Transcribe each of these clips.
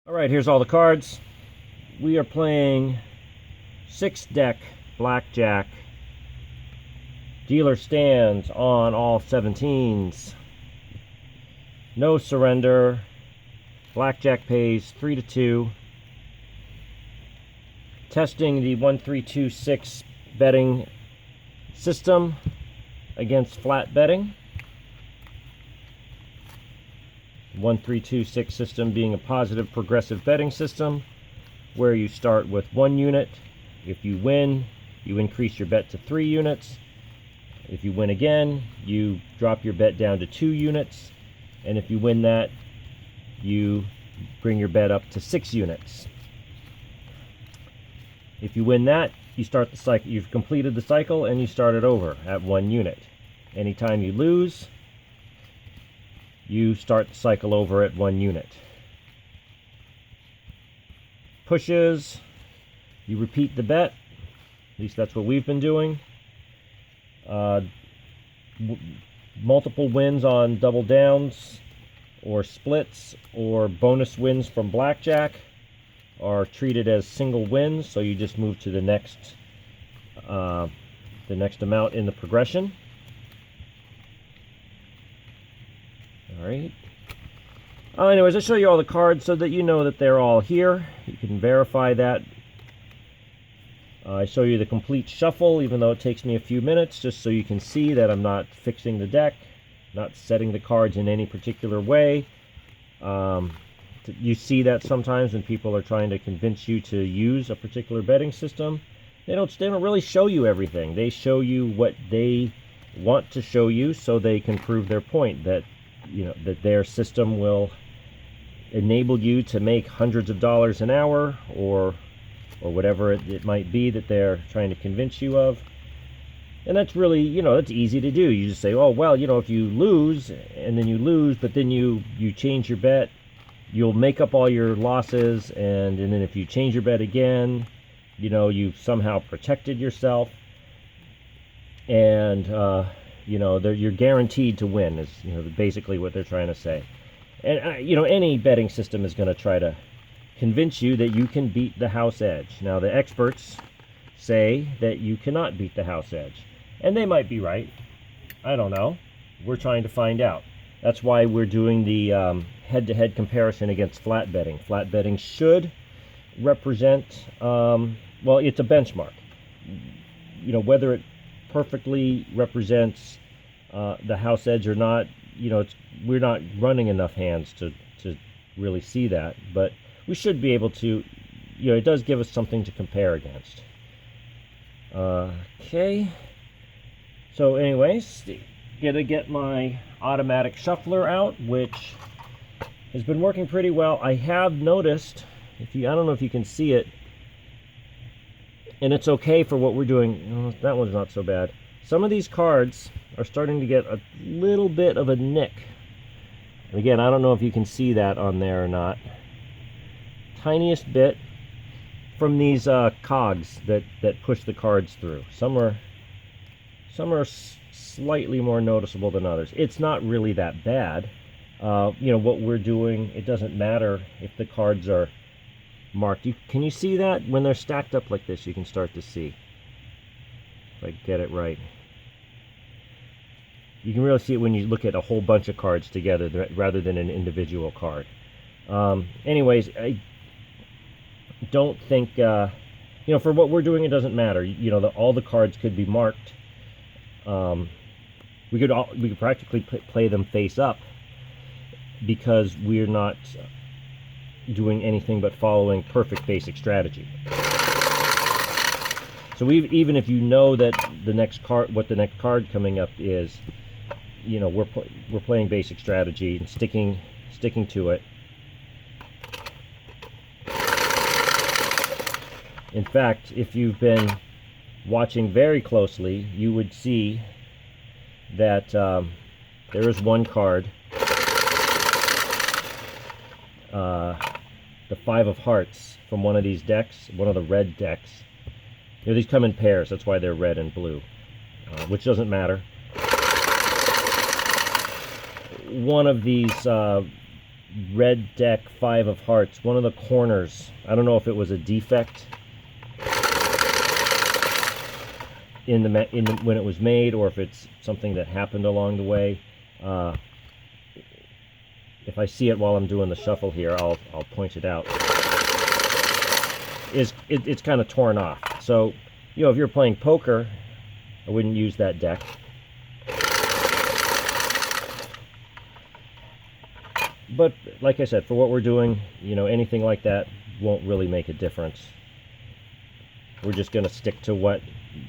Alright, here's all the cards. We are playing 6-deck Blackjack. Dealer stands on all 17s. No surrender. Blackjack pays 3-2. Testing the 1-3-2-6 betting system against flat betting. 1-3-2-6 system being a positive progressive betting system where you start with 1 unit. If you win, you increase your bet to 3 units. If you win again, you drop your bet down to 2 units. And if you win that, you bring your bet up to 6 units. If you win that, you start the cycle. You've completed the cycle and you start it over at 1 unit. Anytime you lose, you start the cycle over at 1 unit. Pushes, you repeat the bet. At least that's what we've been doing. Multiple wins on double downs or splits or bonus wins from blackjack are treated as single wins, so you just move to the next amount in the progression. Alright. Anyways, I show you all the cards so that you know that they're all here. You can verify that. I show you the complete shuffle, even though it takes me a few minutes, just so you can see that I'm not fixing the deck, not setting the cards in any particular way. You see that sometimes when people are trying to convince you to use a particular betting system. They don't really show you everything. They show you what they want to show you so they can prove their point that that their system will enable you to make hundreds of dollars an hour or whatever it might be that they're trying to convince you of. And that's really, that's easy to do. You just say, oh, well, if you lose and then you lose, but then you change your bet, you'll make up all your losses. And then if you change your bet again, you've somehow protected yourself. And, you're guaranteed to win is, basically what they're trying to say. And, any betting system is going to try to convince you that you can beat the house edge. Now, the experts say that you cannot beat the house edge. And they might be right. I don't know. We're trying to find out. That's why we're doing the head-to-head comparison against flat betting. Flat betting should represent, well, it's a benchmark. Whether it perfectly represents the house edge or not, we're not running enough hands to really see that, but we should be able to, it does give us something to compare against. Okay, so anyways, gonna get my automatic shuffler out, which has been working pretty well. I have noticed, I don't know if you can see it, and it's okay for what we're doing. Oh, that one's not so bad. Some of these cards are starting to get a little bit of a nick. And again, I don't know if you can see that on there or not. Tiniest bit from these cogs that push the cards through. Some are slightly more noticeable than others. It's not really that bad. What we're doing, it doesn't matter if the cards are marked. Can you see that? When they're stacked up like this, you can start to see. If I get it right. You can really see it when you look at a whole bunch of cards together rather than an individual card. Anyways, I don't think, for what we're doing, it doesn't matter. All the cards could be marked. We could practically play them face up because we're not doing anything but following perfect basic strategy. So even if you know that what the next card coming up is, we're playing basic strategy and sticking to it. In fact, if you've been watching very closely, you would see that there is one card, the 5 of hearts from one of these decks, one of the red decks. These come in pairs, that's why they're red and blue, which doesn't matter. One of these red deck 5 of hearts, one of the corners, I don't know if it was a defect in the when it was made, or if it's something that happened along the way. If I see it while I'm doing the shuffle here, I'll point it out. It's kind of torn off. So, you know, if you're playing poker, I wouldn't use that deck. But like I said, for what we're doing, you know, anything like that won't really make a difference. We're just going to stick to what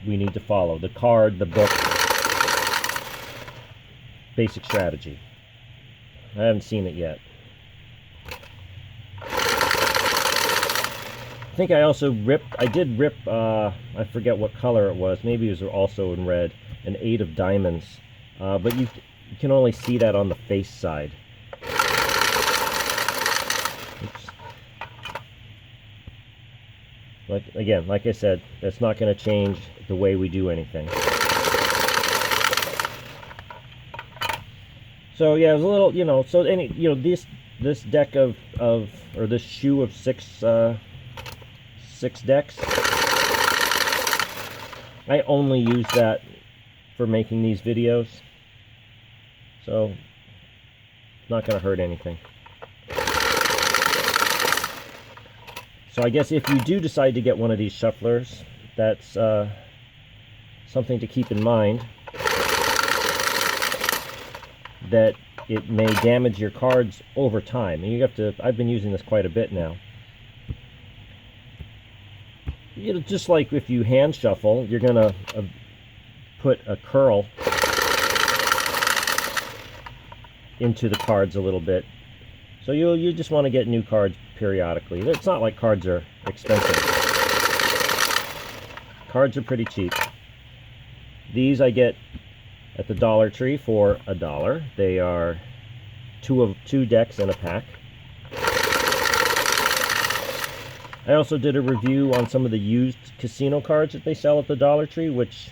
we need to follow. The card, the book, basic strategy. I haven't seen it yet. I think I also did rip, I forget what color it was. Maybe it was also in red, an 8 of diamonds. But you can only see that on the face side. Oops. Like I said, that's not going to change the way we do anything. So yeah, it was a little, you know, so this deck or this shoe of six decks, I only use that for making these videos, so it's not going to hurt anything. So I guess if you do decide to get one of these shufflers, that's something to keep in mind, that it may damage your cards over time. And you have to, I've been using this quite a bit now. You know, just like if you hand shuffle, you're going to put a curl into the cards a little bit. So you just want to get new cards periodically. It's not like cards are expensive. Cards are pretty cheap. These I get at the Dollar Tree for $1. They are two decks in a pack. I also did a review on some of the used casino cards that they sell at the Dollar Tree, which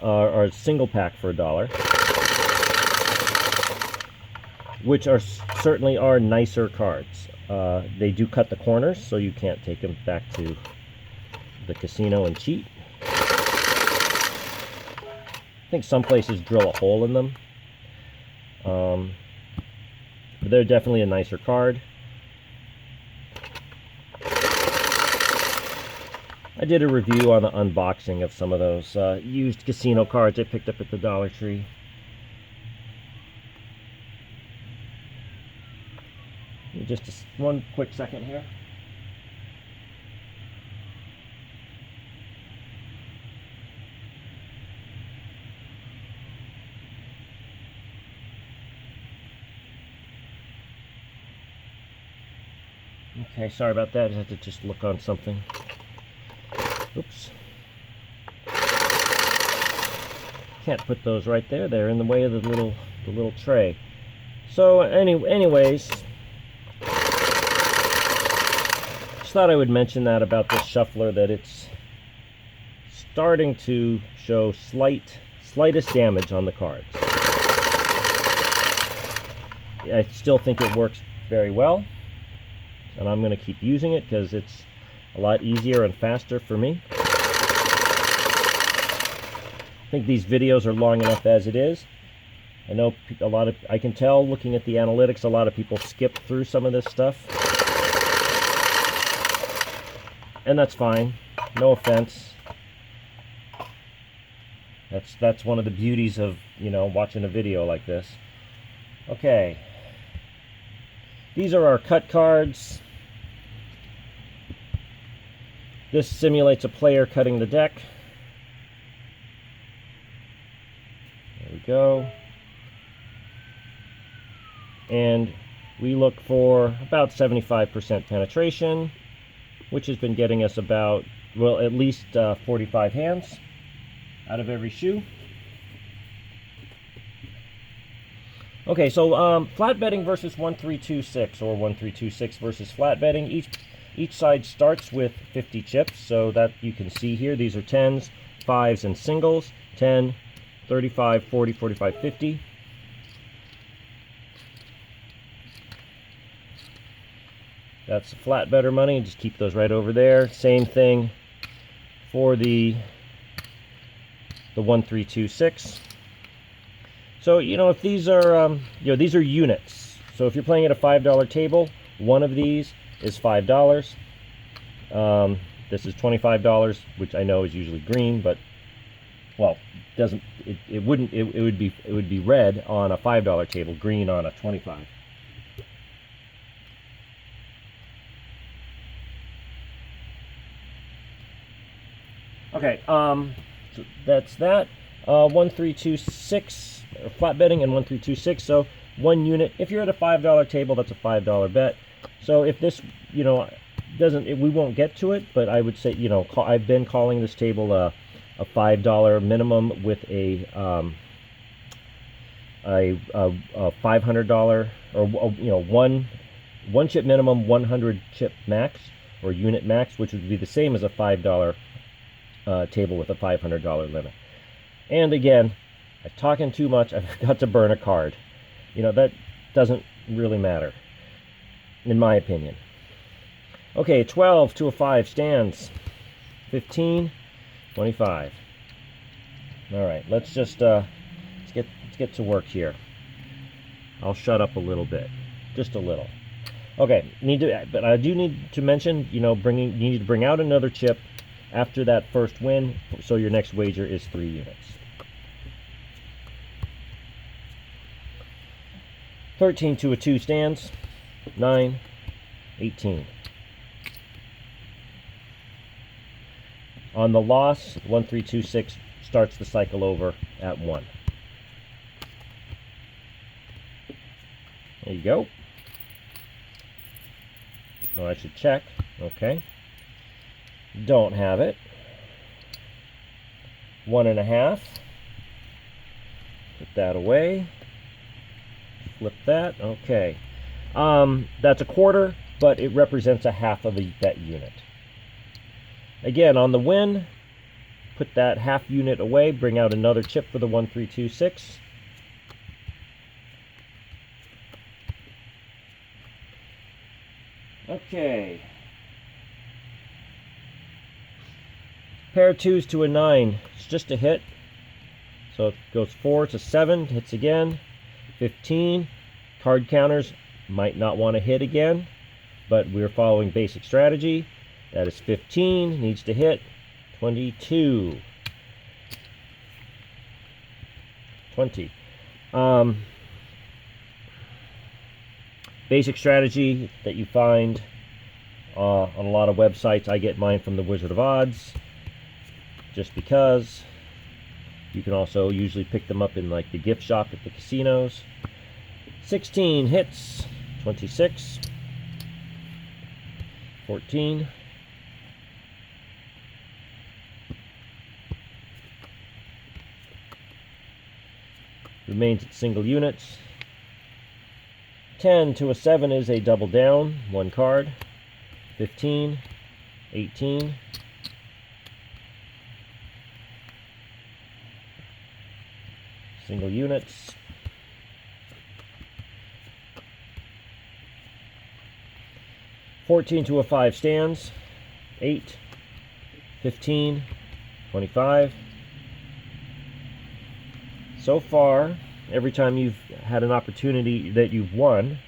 are a single pack for $1, which certainly are nicer cards. They do cut the corners, so you can't take them back to the casino and cheat. I think some places drill a hole in them. But they're definitely a nicer card. I did a review on the unboxing of some of those used casino cards I picked up at the Dollar Tree. Just one quick second here. Okay, sorry about that. I had to just look on something. Oops. Can't put those right there. They're in the way of the little tray. So anyways, just thought I would mention that about this shuffler, that it's starting to show slightest damage on the cards. I still think it works very well, and I'm going to keep using it because it's a lot easier and faster for me. I think these videos are long enough as it is. I know I can tell looking at the analytics, a lot of people skip through some of this stuff. And that's fine. No offense. That's one of the beauties of, you know, watching a video like this. Okay. These are our cut cards. This simulates a player cutting the deck. There we go. And we look for about 75% penetration, which has been getting us about, well, at least 45 hands out of every shoe. Okay, so flat betting versus 1-3-2-6, or 1-3-2-6 versus flat betting. Each side starts with 50 chips, so that you can see here. These are 10s, 5s, and singles. 10, 35, 40, 45, 50. That's the flat better money. Just keep those right over there. Same thing for the 1326. So, if these are, these are units. So if you're playing at a $5 table, one of these is $5. This is $25, which I know is usually green, but well, it would be red on a $5 table, green on a 25. Okay, so that's that. 1326, or flat betting, and 1326. So one unit. If you're at a $5 table, that's a $5 bet. So if this, we won't get to it, but I would say, I've been calling this table a $5 minimum with a $500, or one chip minimum, 100 chip max, or unit max, which would be the same as a $5 table with a $500 limit. And again, I'm talking too much. I forgot to burn a card. That doesn't really matter, in my opinion. Okay, 12 to a 5 stands. 15, 25. All right, let's just let's get to work here. I'll shut up a little bit, just a little. Okay, but I do need to mention, you need to bring out another chip after that first win, so your next wager is 3 units. 13 to a 2 stands. 9, 18. On the loss, 1326 starts the cycle over at 1. There you go. Oh, I should check. Okay. Don't have it. 1.5. Put that away. Flip that. Okay. That's a quarter, but it represents a half of a bet unit. Again, on the win, put that half unit away, bring out another chip for the 1326. Okay. Pair of 2s to a 9. It's just a hit. So it goes 4 to 7, hits again. 15. Card counters might not want to hit again, but we're following basic strategy. That is 15, needs to hit. 22. 20. Basic strategy that you find on a lot of websites. I get mine from the Wizard of Odds, just because. You can also usually pick them up in like the gift shop at the casinos. 16 hits. 26. 14. Remains at single units. 10 to a 7 is a double down, 1 card. 15, 18. Single units. 14 to a 5 stands. 8, 15, 25. So far, every time you've had an opportunity that you've won,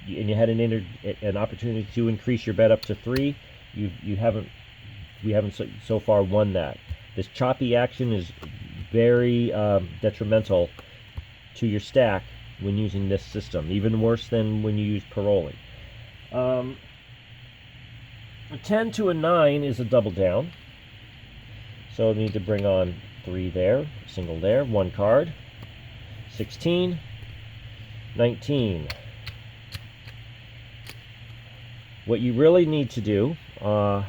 and you had an opportunity to increase your bet up to 3, we haven't so far won that. This choppy action is very detrimental to your stack when using this system, even worse than when you use Paroli. A 10 to a 9 is a double down, so we need to bring on 3 there, single there, 1 card. 16, 19. What you really need to do on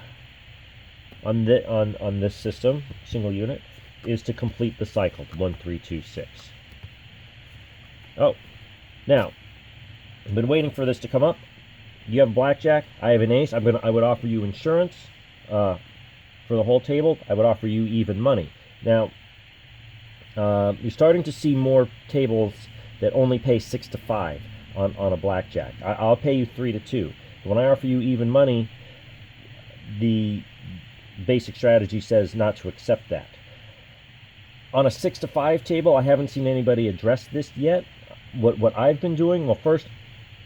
this system, single unit, is to complete the cycle, 1, 3, 2, 6. Oh, now I've been waiting for this to come up. You have blackjack. I have an ace. I would offer you insurance for the whole table. I would offer you even money. Now, you're starting to see more tables that only pay 6 to 5 on a blackjack. I'll pay you 3 to 2. When I offer you even money, the basic strategy says not to accept that. On a 6 to 5 table, I haven't seen anybody address this yet. What I've been doing, well, first,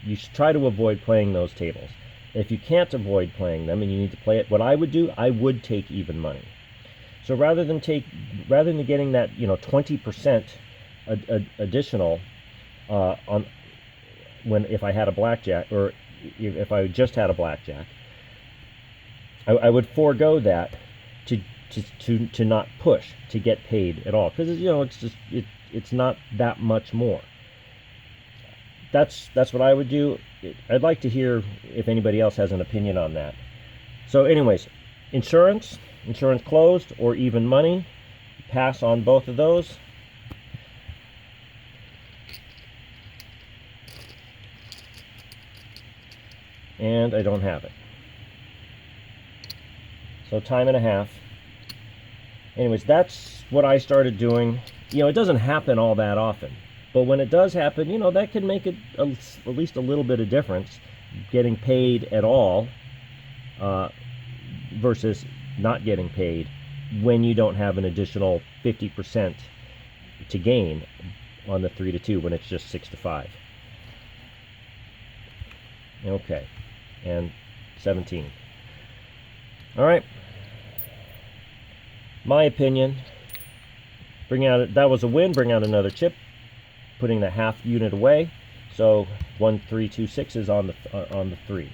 you should try to avoid playing those tables. If you can't avoid playing them and you need to play it, what I would do, I would take even money. So rather than getting that 20% additional on if I had a blackjack, or if I just had a blackjack, I would forego that to not push to get paid at all, because it's not that much more. That's what I would do. I'd like to hear if anybody else has an opinion on that. So anyways, insurance closed, or even money, pass on both of those. And I don't have it. So time and a half. Anyways, that's what I started doing. It doesn't happen all that often, but when it does happen, that can make it at least a little bit of difference, getting paid at all versus not getting paid when you don't have an additional 50% to gain on the 3 to 2 when it's just 6 to 5. Okay, and 17. All right. My opinion, that was a win. Bring out another chip, putting the half unit away. So 1, 3, 2, 6 is on the 3.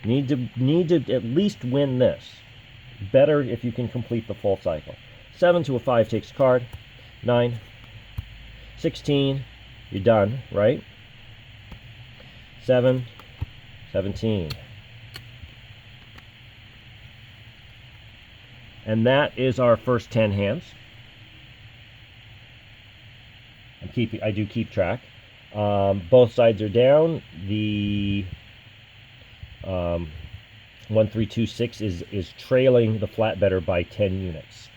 Need to at least win this. Better if you can complete the full cycle. 7 to a 5 takes a card. 9, 16, you're done, right? 7, 17. And that is our first 10 hands. I do keep track. Both sides are down. The 1, 3, 2, 6 is trailing the flat better by 10 units.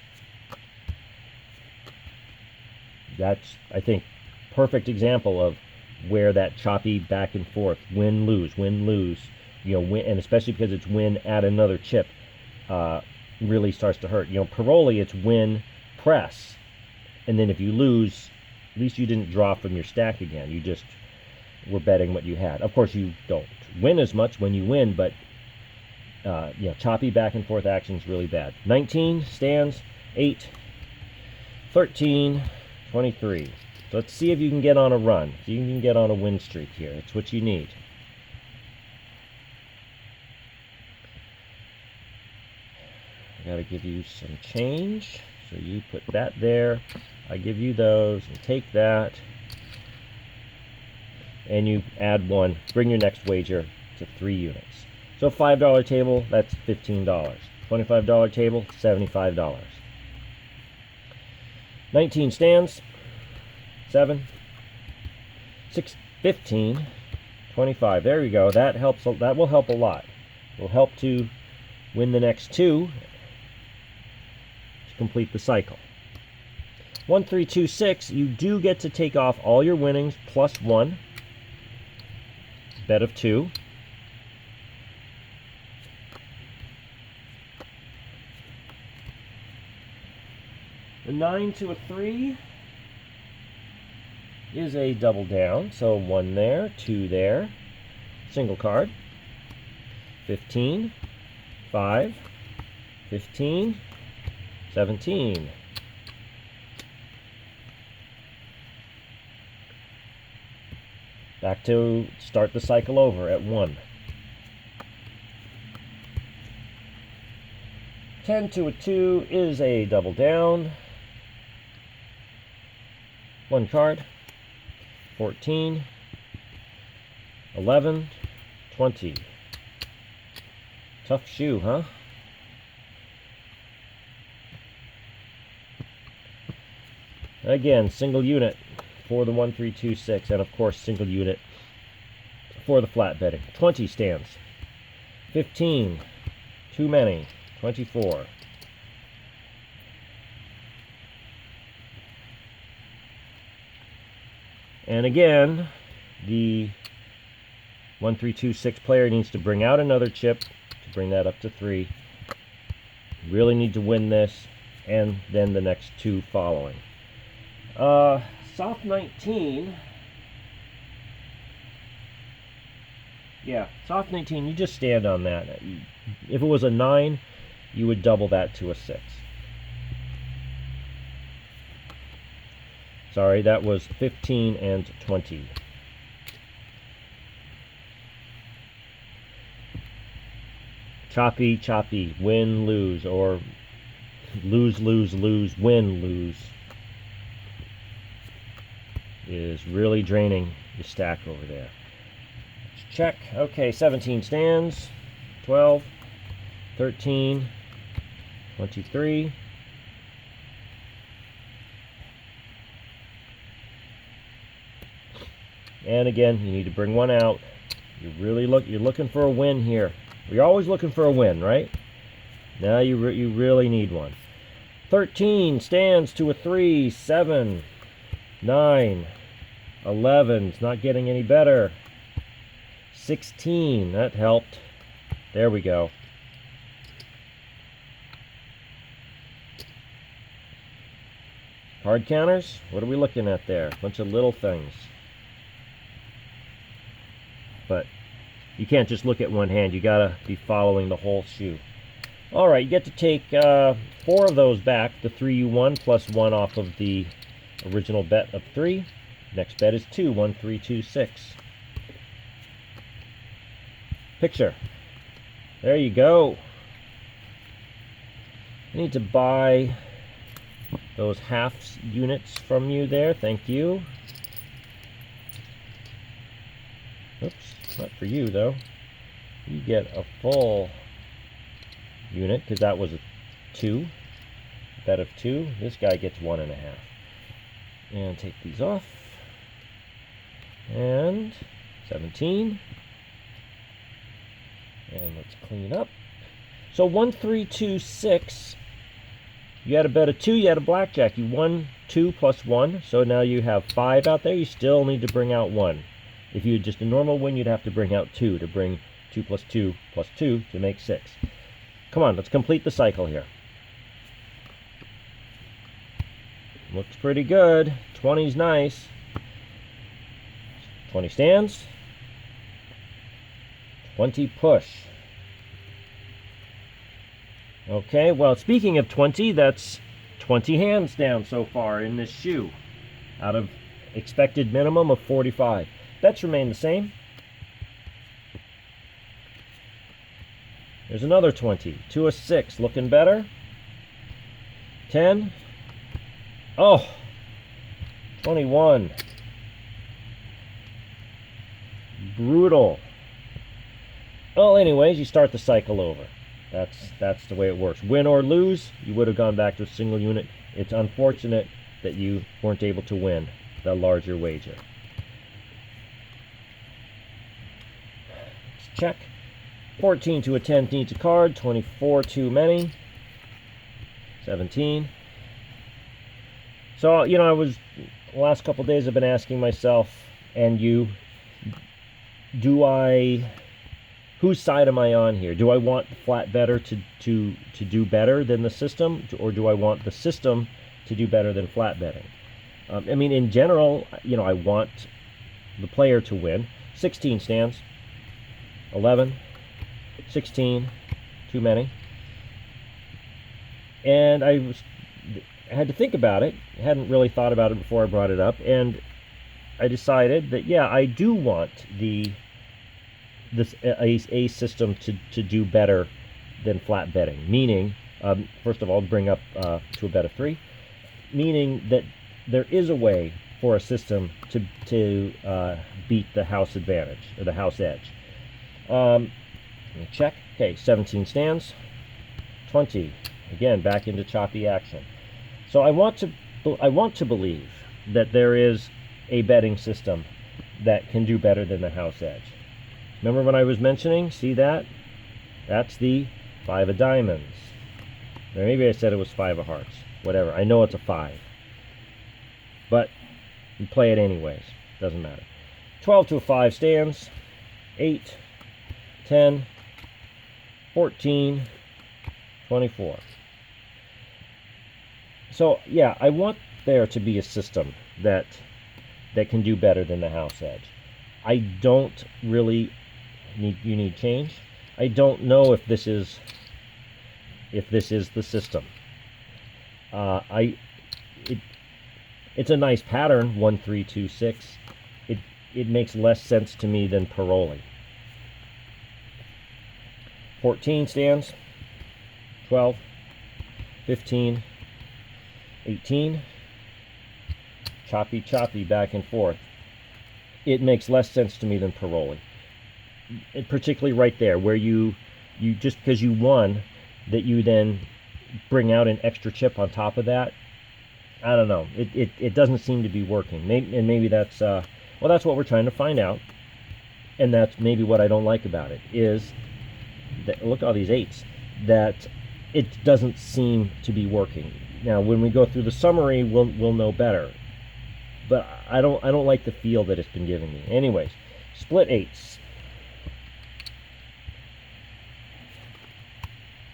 That's, I think, perfect example of where that choppy back and forth, win lose, win, and especially because it's win add another chip, really starts to hurt. Paroli, it's win press, and then if you lose, at least you didn't draw from your stack again. You just were betting what you had. Of course, you don't win as much when you win, but choppy back and forth action is really bad. 19 stands. 8, 13, 23. So let's see if you can get on a run. If you can get on a win streak here. It's what you need. I gotta give you some change. So you put that there. I give you those and take that. And you add 1. Bring your next wager to 3 units. So $5 table, that's $15. $25 table, $75. 19 stands. 7, 6, 15, 25. There we go. That helps. That will help a lot. It will help to win the next 2 to complete the cycle. 1, 3, 2, 6. You do get to take off all your winnings plus 1. Bet of 2. The 9 to a 3 is a double down, so 1 there, 2 there, single card. 15, 5, 15, 17. Back to start the cycle over at 1. 10 to a 2 is a double down. 1 card. 14, 11, 20. Tough shoe, huh? Again, single unit for the 1, 3, 2, 6, and of course single unit for the flat betting. 20 stands. 15, too many. 24. And again, the 1, 3, 2, 6 player needs to bring out another chip to bring that up to 3. Really need to win this, and then the next 2 following. Soft 19. Yeah, soft 19, you just stand on that. If it was a 9, you would double that to a 6. Sorry, that was 15 and 20. Choppy, choppy, win, lose, or lose, lose, lose, win, lose is really draining the stack over there. Let's check. Okay, 17 stands, 12, 13, 23. And again, you need to bring one out. You're looking for a win here. You're always looking for a win, right? Now you really need one. 13 stands to a 3, 7, 9, 11. It's not getting any better. 16, that helped. There we go. Card counters? What are we looking at there? A bunch of little things. But you can't just look at one hand. You gotta be following the whole shoe. All right, you get to take 4 of those back. The 3 you won plus 1 off of the original bet of 3. Next bet is 2. 1, 3, 2, 6. Picture. There you go. I need to buy those half units from you there. Thank you. Oops, not for you though. You get a full unit because that was a 2. Bet of 2. This guy gets 1.5. And take these off. And 17. And let's clean up. So 1, 3, 2, 6. You had a bet of 2. You had a blackjack. You won 2 plus 1. So now you have 5 out there. You still need to bring out 1. If you had just a normal win, you'd have to bring out 2 to bring 2 plus 2 plus 2 to make 6. Come on, let's complete the cycle here. Looks pretty good. 20's nice. 20 stands. 20 push. Okay, well, speaking of 20, that's 20 hands down so far in this shoe out of expected minimum of 45. Bets remain the same. There's another 20. 2 a 6. Looking better. 10. Oh! 21. Brutal. Well, anyways, you start the cycle over. That's the way it works. Win or lose, you would have gone back to a single unit. It's unfortunate that you weren't able to win the larger wager. Let's check. 14 to a 10 needs a card. 24 too many. 17. So, you know, the last couple days I've been asking myself and you, whose side am I on here? Do I want the flat better to do better than the system, or do I want the system to do better than flat betting? I mean, in general, you know, I want the player to win. 16 stands. 11. 16. Too many. And I had to think about it. I hadn't really thought about it before I brought it up, and I decided that, yeah, I do want a system to do better than flat betting, meaning first of all, bring up to a bet of 3, meaning that there is a way for a system to beat the house advantage or the house edge. Let me check. Okay, 17 stands. 20. Again, back into choppy action. So I want to believe that there is a betting system that can do better than the house edge. Remember when I was mentioning, see that? That's the 5 of diamonds. Or maybe I said it was 5 of hearts. Whatever. I know it's a 5. But you play it anyways. Doesn't matter. 12 to a 5 stands. 8, 10, 14, 24. So yeah, I want there to be a system that can do better than the house edge. I don't really need change. I don't know if this is the system. It's a nice pattern, 1 3 2 6. It makes less sense to me than Paroli. 14 stands, 12, 15, 18, choppy back and forth. It makes less sense to me than Paroli. Particularly right there, where you just because you won, that you then bring out an extra chip on top of that. I don't know. It doesn't seem to be working. Maybe that's well, that's what we're trying to find out, and that's maybe what I don't like about it is that, look at all these 8s, that it doesn't seem to be working. Now, when we go through the summary, we'll know better. But I don't like the feel that it's been giving me. Anyways, split 8s.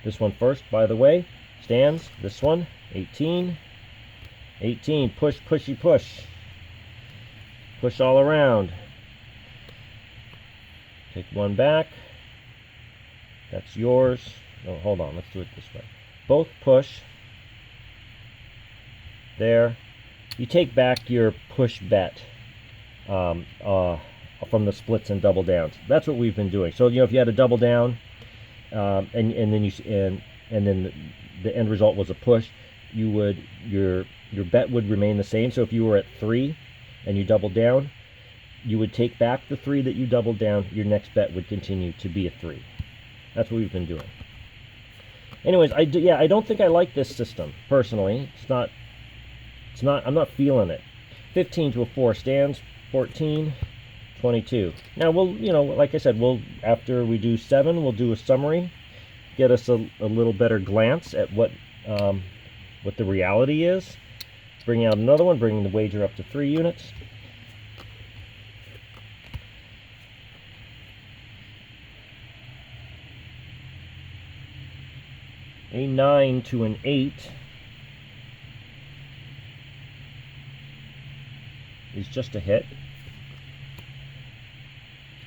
This one first, by the way, stands. This one, 18. 18, push. Push all around. Take one back. That's yours. Oh, hold on, let's do it this way. Both push. There. You take back your push bet from the splits and double downs. That's what we've been doing. So if you had a double down, and then the end result was a push, your bet would remain the same. So if you were at 3 and you doubled down, you would take back the 3 that you doubled down. Your next bet would continue to be a 3. That's what we've been doing. Anyways, I don't think I like this system personally. I'm not feeling it. 15 to a 4 stands. 14, 22. Now like I said, after we do 7, we'll do a summary, get us a little better glance at what the reality is. Bring out another one, bringing the wager up to 3 units. A 9 to an 8 is just a hit.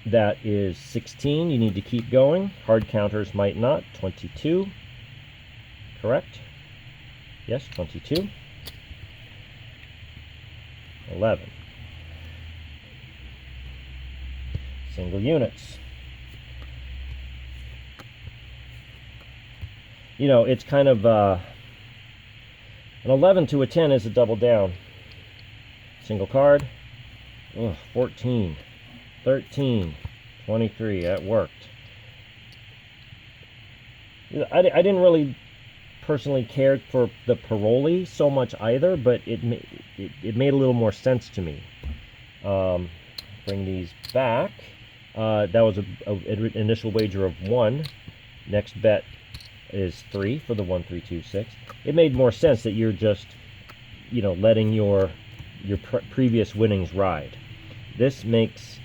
That is 16. You need to keep going. Hard counters might not. 22. Correct? Yes, 22. 11. Single units. It's kind of an 11 to a 10 is a double down. Single card. 14, 13, 23. That worked. I didn't really personally care for the Paroli so much either, but it made a little more sense to me. Bring these back. That was an initial wager of 1. Next bet is 3 for the 1 3 2 6. It made more sense that you're just letting your previous winnings ride. This makes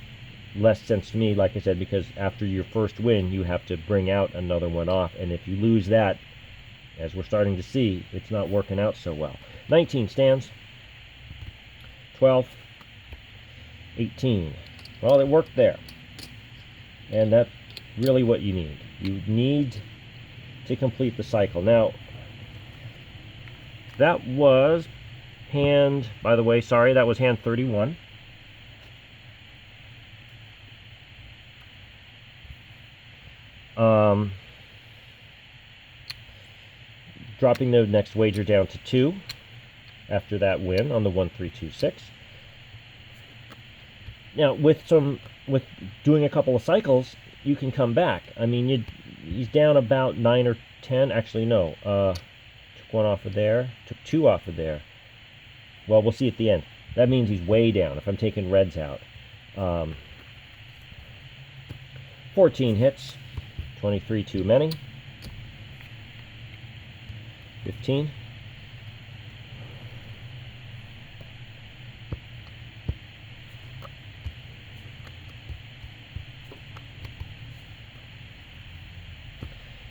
less sense to me, like I said, because after your first win you have to bring out another one off, and if you lose that, as we're starting to see, it's not working out so well. 19 stands. 12, 18. Well, it worked there, and that's really what you need. You need to complete the cycle. Now, that was hand, by the way, sorry, that was hand 31. Dropping the next wager down to 2 after that win on the 1 3 2 6. Now, with doing a couple of cycles, you can come back. I mean, he's down about 9 or 10. Actually, no. Took one off of there. Took 2 off of there. Well, we'll see at the end. That means he's way down if I'm taking reds out. 14 hits. 23 too many. 15.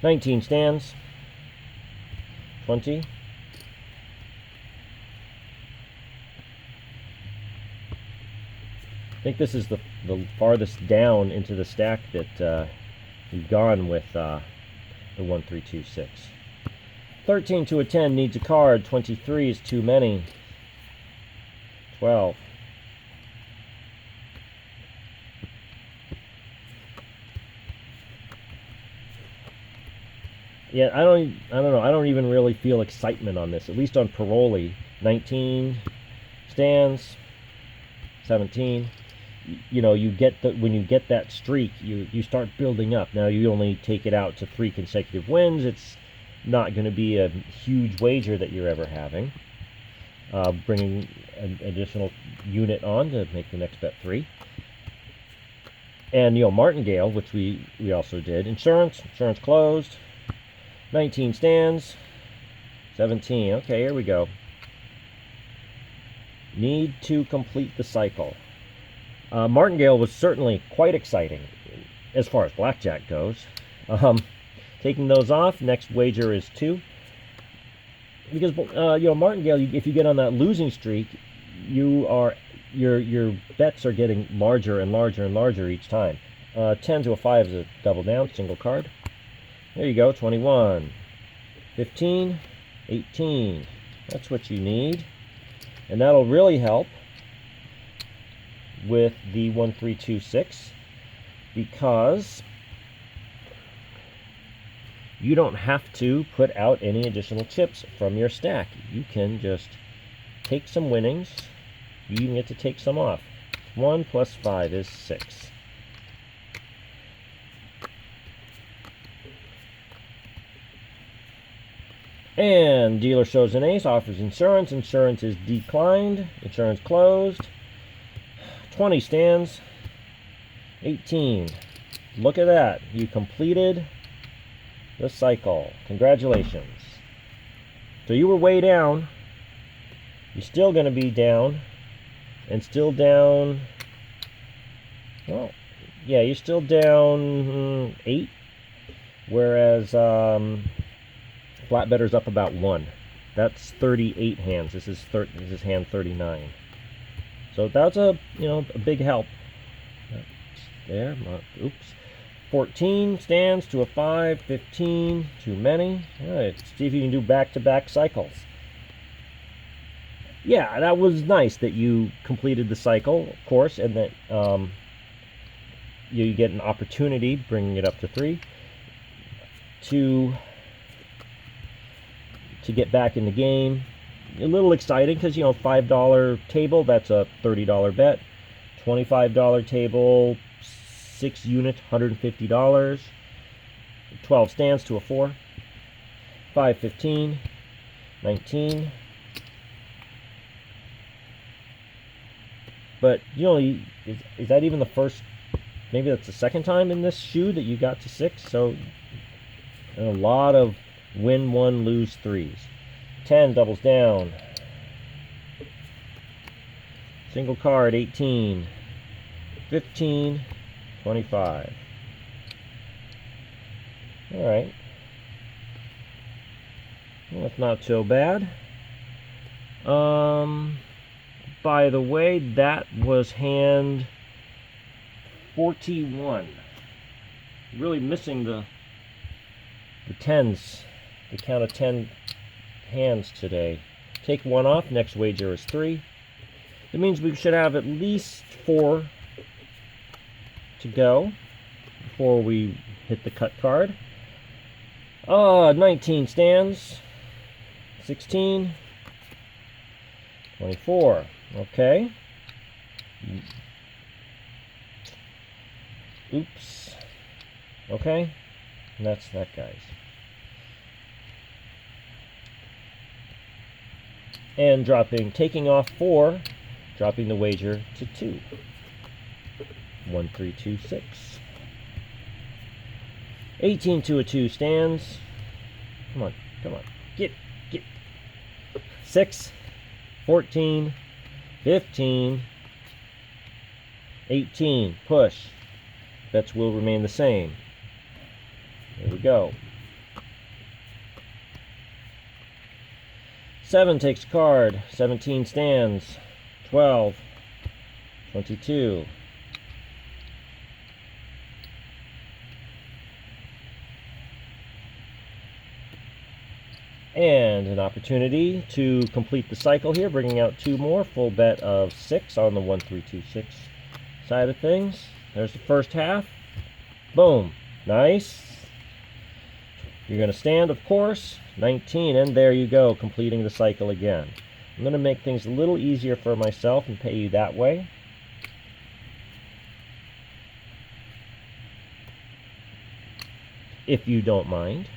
19 stands. 20. I think this is the farthest down into the stack that we've gone with the 1, 3, 2, 6. 13 to a 10 needs a card. 23 is too many. 12. Yeah, I don't know. I don't even really feel excitement on this. At least on Paroli. 19 stands. 17. You know, when you get that streak, you start building up. Now you only take it out to 3 consecutive wins. It's not going to be a huge wager that you're ever having. Bringing an additional unit on to make the next bet 3. And, you know, Martingale, which we also did. Insurance closed. 19 stands. 17. Okay, here we go. Need to complete the cycle. Martingale was certainly quite exciting as far as Blackjack goes. Taking those off, next wager is 2. Because you know, Martingale, if you get on that losing streak, your bets are getting larger and larger and larger each time. 10 to a 5 is a double down, single card. There you go, 21, 15, 18. That's what you need. And that'll really help with the 1, 3, 2, 6, because you don't have to put out any additional chips from your stack. You can just take some winnings. You even get to take some off. 1 plus 5 is 6. And dealer shows an ace, offers insurance. Insurance is declined. Insurance closed. 20 stands. 18. Look at that. You completed the cycle. Congratulations. So you were way down. You're still going to be down. And still down. Well, yeah, you're still down 8. Whereas flat better's up about 1. That's 38 hands. This is hand 39. So that's a big help. There. Oops. 14 stands to a 5. 15 too many. All right. See if you can do back-to-back cycles. Yeah, that was nice that you completed the cycle, of course, and that you get an opportunity, bringing it up to 3, to get back in the game. A little exciting because, you know, $5 table, that's a $30 bet. $25 table, 6 units, $150. 12 stands to a 4. 5, 15, 19. But, you know, is that even the first, maybe that's the second time in this shoe that you got to 6? So, a lot of win 1, lose 3s. 10 doubles down. Single card, 18. 15, 25. All right. Well, that's not so bad. By the way, that was hand 41. Really missing the 10s, the count of 10 hands today. Take 1 off, next wager is 3. It means we should have at least 4 to go before we hit the cut card. 19 stands. 16. 24. Okay. Oops. Okay. And that's that, guys. And taking off 4, dropping the wager to 2. 1, 3, 2, 6. 18 to a 2 stands. Come on, come on. Get. 6, 14, 15, 18. Push. Bets will remain the same. There we go. 7 takes a card. 17 stands. 12. 22. And an opportunity to complete the cycle here, bringing out 2 more. Full bet of 6 on the 1, 3, 2, 6 side of things. There's the first half. Boom. Nice. You're going to stand, of course. 19, and there you go, completing the cycle again. I'm going to make things a little easier for myself and pay you that way. If you don't mind.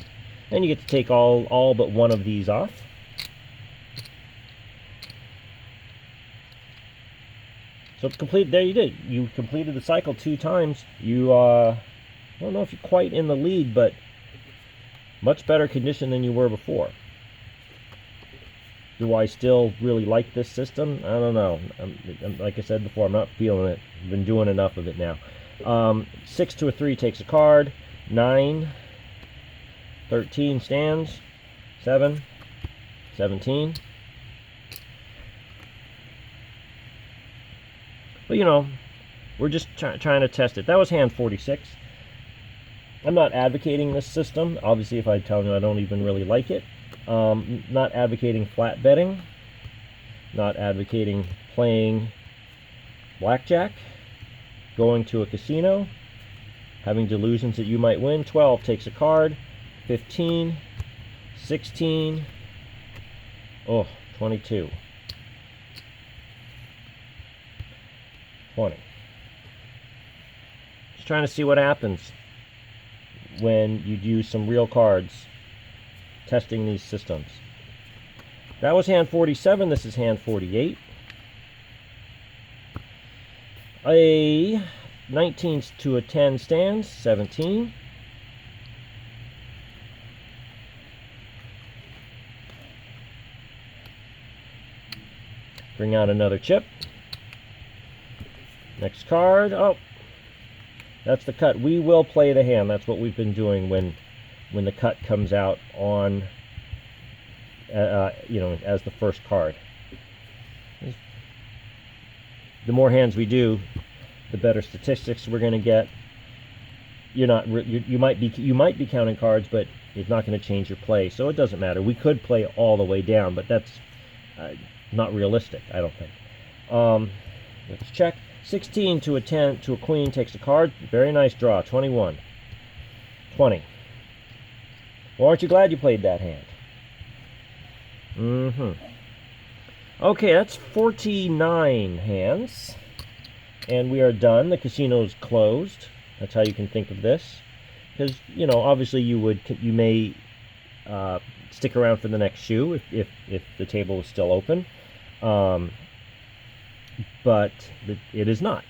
And you get to take all but one of these off. So complete. There you did. You completed the cycle 2 times. You, I don't know if you're quite in the lead, but much better condition than you were before. Do I still really like this system? I don't know. Like I said before, I'm not feeling it. I've been doing enough of it now. 6 to a 3 takes a card. 9. 13 stands. 7. 17. But you know, we're just trying to test it. That was hand 46. I'm not advocating this system. Obviously, if I tell you I don't even really like it. Not advocating flat betting. Not advocating playing blackjack. Going to a casino. Having delusions that you might win. 12 takes a card. 15. 16. Oh, 22. 20. Just trying to see what happens when you use some real cards testing these systems. That was hand 47. This is hand 48. A 19 to a 10 stands. 17. Bring out another chip. Next card. Oh, that's the cut. We will play the hand. That's what we've been doing when the cut comes out on, you know, as the first card. The more hands we do, the better statistics we're going to get. You might be counting cards, but it's not going to change your play, so it doesn't matter. We could play all the way down, but that's not realistic, I don't think. Let's check. 16 to a 10 to a queen takes a card. Very nice draw. 21. 20. Well, aren't you glad you played that hand? Okay, that's 49 hands. And we are done. The casino's closed. That's how you can think of this. Because, you know, obviously you may stick around for the next shoe if the table is still open. But it is not.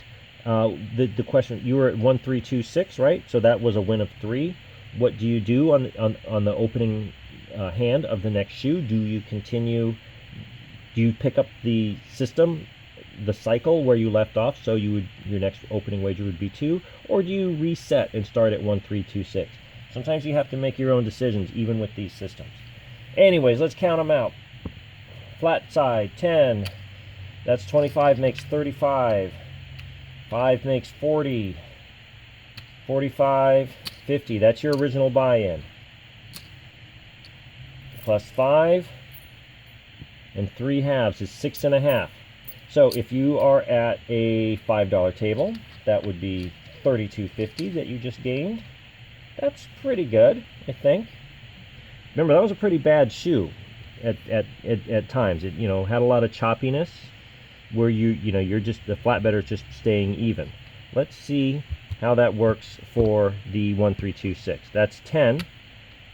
The question, you were at 1, 3, 2, 6, right? So that was a win of 3. What do you do on the opening hand of the next shoe? Do you continue? Do you pick up the system, the cycle where you left off? So your next opening wager would be 2, or do you reset and start at 1, 3, 2, 6? Sometimes you have to make your own decisions, even with these systems. Anyways, let's count them out. Flat side 10. That's 25 makes 35. 5 makes 40. 45, 50. That's your original buy-in. Plus 5 and 3 halves is 6.5. So if you are at a $5 table, that would be $32.50 that you just gained. That's pretty good, I think. Remember, that was a pretty bad shoe at times. It, you know, had a lot of choppiness where you're just, the flat better is just staying even. Let's see how that works for the 1, 3, 2, 6. That's 10.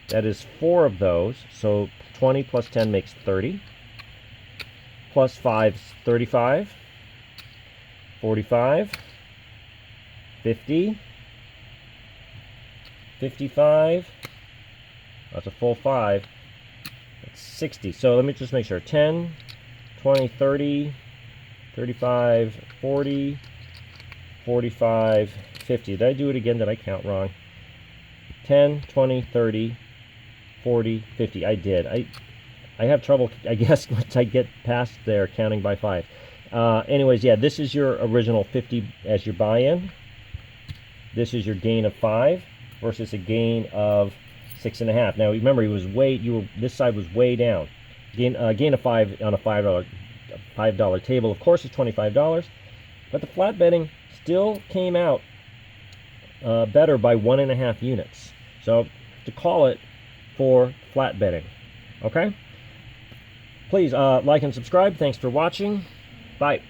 That is 4 of those. So 20 plus 10 makes 30. Plus 5 is 35. 45. 50. 55. That's a full 5. That's 60. So let me just make sure. 10, 20, 30, 35, 40, 45, 50. Did I do it again? Did I count wrong? 10, 20, 30, 40, 50. I did. I have trouble, I guess, once I get past there, counting by 5. Anyways, yeah, this is your original 50 as your buy-in. This is your gain of 5 versus a gain of 6.5. Now remember, this side was way down. Gain of 5 on a $5 table, of course, is $25. But the flat betting still came out better by 1.5 units. So to call it for flat betting. Okay? Please like and subscribe. Thanks for watching. Bye.